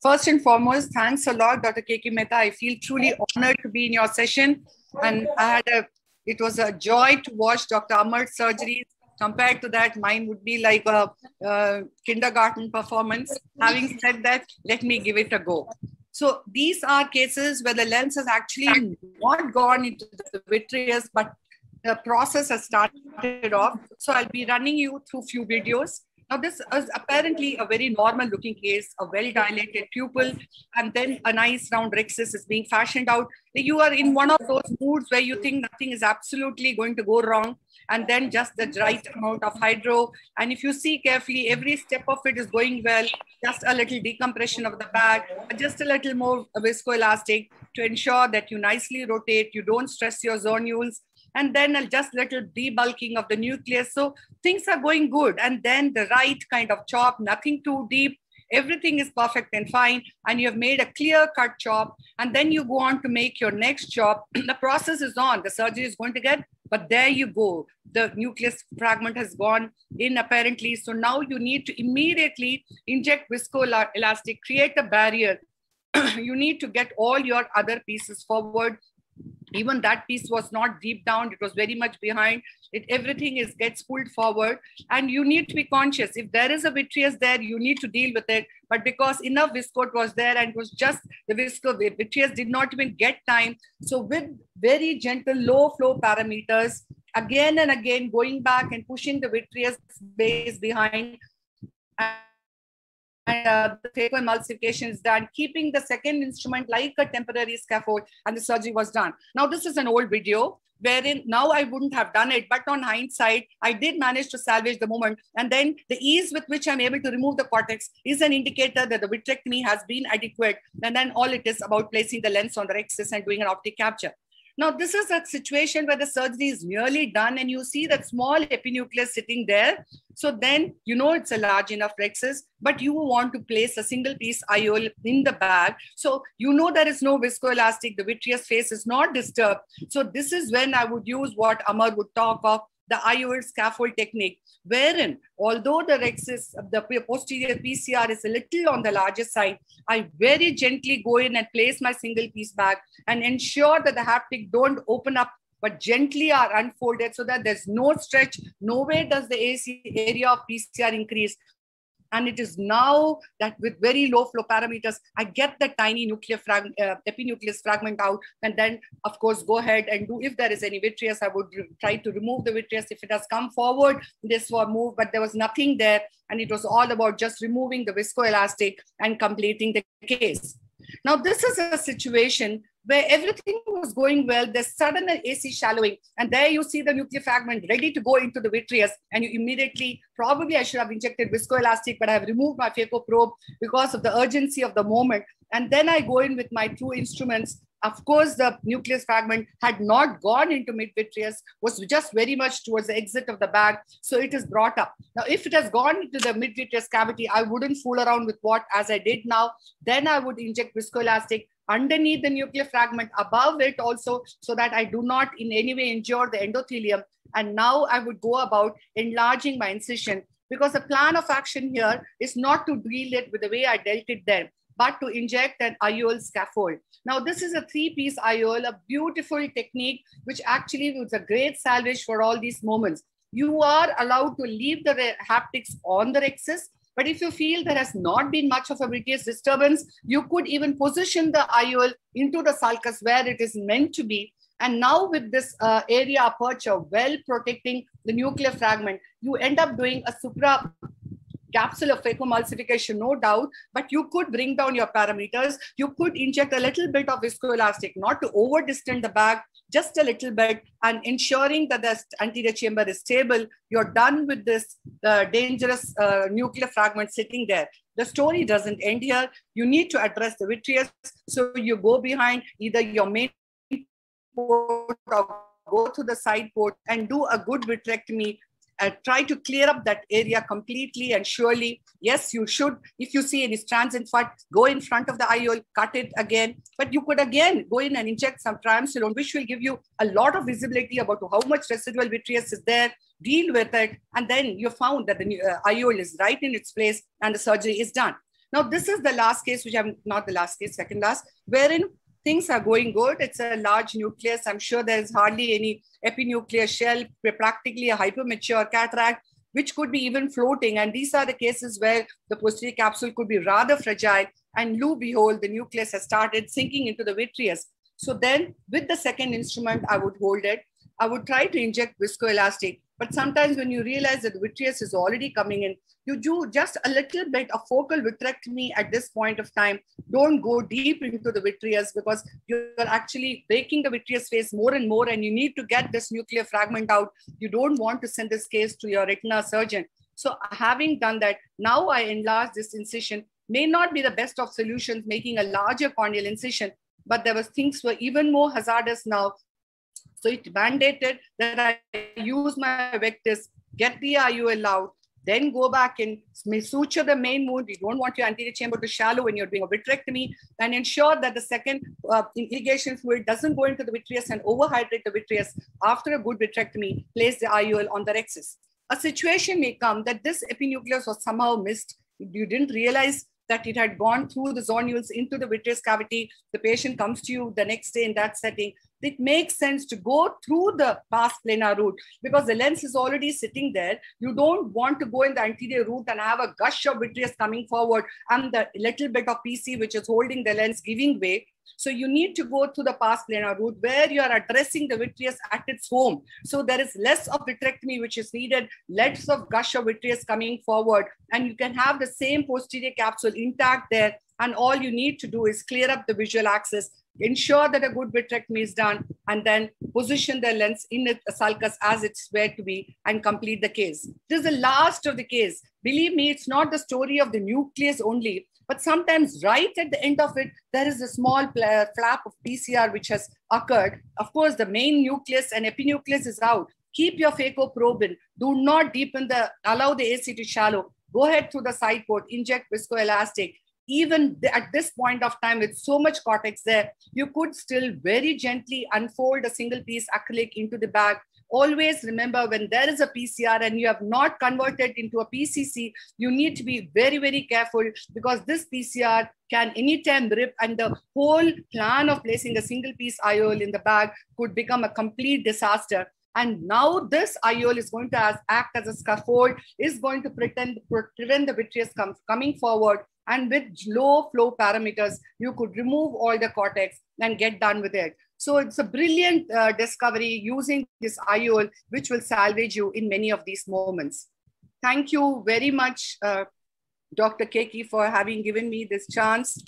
First and foremost, thanks a lot, Dr. K.K. Mehta. I feel truly honored to be in your session. And it was a joy to watch Dr. Amar's surgeries. Compared to that, mine would be like a kindergarten performance. Having said that, let me give it a go. So these are cases where the lens has actually not gone into the vitreous, but the process has started off. So I'll be running you through a few videos. Now, this is apparently a very normal looking case, a well-dilated pupil, and then a nice round rhexis is being fashioned out. You are in one of those moods where you think nothing is absolutely going to go wrong, and then just the right amount of hydro. And if you see carefully, every step of it is going well, just a little decompression of the bag, just a little more viscoelastic to ensure that you nicely rotate, you don't stress your zonules, and then just little debulking of the nucleus. So things are going good. And then the right kind of chop, nothing too deep. Everything is perfect and fine. And you have made a clear cut chop. And then you go on to make your next chop. The process is on. The surgery is going to get, but there you go. The nucleus fragment has gone in apparently. So now you need to immediately inject viscoelastic, create a barrier. You need to get all your other pieces forward. Even that piece was not deep down, it was very much behind. Everything gets pulled forward, and you need to be conscious. If there is a vitreous there, you need to deal with it. But because enough viscoat was there and it was just the vitreous did not even get time. So with very gentle low flow parameters, again and again, going back and pushing the vitreous base behind, and the phacoemulsification is done, keeping the second instrument like a temporary scaffold, and the surgery was done. Now, this is an old video wherein now I wouldn't have done it, but on hindsight, I did manage to salvage the moment. And then the ease with which I'm able to remove the cortex is an indicator that the vitrectomy has been adequate. And then all it is about placing the lens on the rhexis and doing an optic capture. Now, this is a situation where the surgery is nearly done and you see that small epinucleus sitting there. So then, you know, it's a large enough rhexis, but you want to place a single piece IOL in the bag. So you know there is no viscoelastic, the vitreous face is not disturbed. So this is when I would use what Amar would talk of, the IOL scaffold technique, wherein although the rhexis, the posterior PCR is a little on the larger side, I very gently go in and place my single piece bag and ensure that the haptic don't open up, but gently are unfolded so that there's no stretch. Nowhere does the AC area of PCR increase. And it is now that with very low flow parameters, I get the tiny epinucleus fragment out. And then, of course, go ahead and do, if there is any vitreous, I would try to remove the vitreous. If it has come forward, this was moved, but there was nothing there. And it was all about just removing the viscoelastic and completing the case. Now, this is a situation where everything was going well. There's sudden AC shallowing, and there you see the nuclear fragment ready to go into the vitreous, and you immediately, probably I should have injected viscoelastic, but I have removed my phaco probe because of the urgency of the moment. And then I go in with my two instruments. Of course, the nucleus fragment had not gone into mid-vitreous, was just very much towards the exit of the bag. So it is brought up. Now, if it has gone into the mid-vitreous cavity, I wouldn't fool around with what, as I did now. Then I would inject viscoelastic underneath the nuclear fragment, above it also, so that I do not in any way injure the endothelium. And now I would go about enlarging my incision, because the plan of action here is not to deal it with the way I dealt it then, but to inject an IOL scaffold. Now, this is a 3-piece IOL, a beautiful technique, which actually was a great salvage for all these moments. You are allowed to leave the haptics on the rhexis, but if you feel there has not been much of a vitreous disturbance, you could even position the IOL into the sulcus where it is meant to be. And now with this area aperture well protecting the nuclear fragment, you end up doing a supra capsule of phacoemulsification, no doubt, but you could bring down your parameters. You could inject a little bit of viscoelastic, not to over distend the bag, just a little bit, and ensuring that the anterior chamber is stable. You're done with this dangerous nuclear fragment sitting there. The story doesn't end here. You need to address the vitreous. So you go behind either your main port or go to the side port and do a good vitrectomy. Try to clear up that area completely and surely. Yes, you should. If you see any strands in front, go in front of the IOL, cut it again. But you could again go in and inject some triamcinolone, which will give you a lot of visibility about how much residual vitreous is there. Deal with it. And then you found that the IOL is right in its place and the surgery is done. Now, this is the last case, which I'm not the last case, second last, wherein things are going good. It's a large nucleus. I'm sure there's hardly any epinuclear shell, practically a hypermature cataract, which could be even floating. And these are the cases where the posterior capsule could be rather fragile. And lo behold, the nucleus has started sinking into the vitreous. So then with the second instrument, I would hold it. I would try to inject viscoelastic. But sometimes when you realize that the vitreous is already coming in, you do just a little bit of focal vitrectomy at this point of time. Don't go deep into the vitreous because you're actually breaking the vitreous face more and more, and you need to get this nuclear fragment out. You don't want to send this case to your retina surgeon. So having done that, now I enlarge this incision. May not be the best of solutions, making a larger corneal incision, but there was things were even more hazardous now. So it mandated that I use my Vectis, get the IOL out, then go back and suture the main wound. You don't want your anterior chamber to shallow when you're doing a vitrectomy, and ensure that the second irrigation fluid doesn't go into the vitreous and overhydrate the vitreous. After a good vitrectomy, place the IOL on the rhexis. A situation may come that this epinucleus was somehow missed. You didn't realize that it had gone through the zonules into the vitreous cavity. The patient comes to you the next day in that setting. It makes sense to go through the pars plana route because the lens is already sitting there. You don't want to go in the anterior route and have a gush of vitreous coming forward and the little bit of PC which is holding the lens giving way. So you need to go through the pars plana route where you are addressing the vitreous at its home. So there is less of vitrectomy which is needed, less of gush of vitreous coming forward, and you can have the same posterior capsule intact there. And all you need to do is clear up the visual axis, ensure that a good vitrectomy is done, and then position the lens in the sulcus as it's where to be and complete the case. This is the last of the case. Believe me, it's not the story of the nucleus only, but sometimes right at the end of it, there is a small flap of PCR which has occurred. Of course, the main nucleus and epinucleus is out. Keep your phaco probe in. Do not deepen allow the AC to shallow. Go ahead through the side port, inject viscoelastic. Even at this point of time, with so much cortex there, you could still very gently unfold a single piece acrylic into the bag. Always remember, when there is a PCR and you have not converted into a PCC, you need to be very, very careful because this PCR can anytime rip, and the whole plan of placing a single piece IOL in the bag could become a complete disaster. And now this IOL is going to act as a scaffold, is going to prevent the vitreous coming forward. And with low flow parameters, you could remove all the cortex and get done with it. So it's a brilliant discovery using this IOL, which will salvage you in many of these moments. Thank you very much, Dr. Keki, for having given me this chance.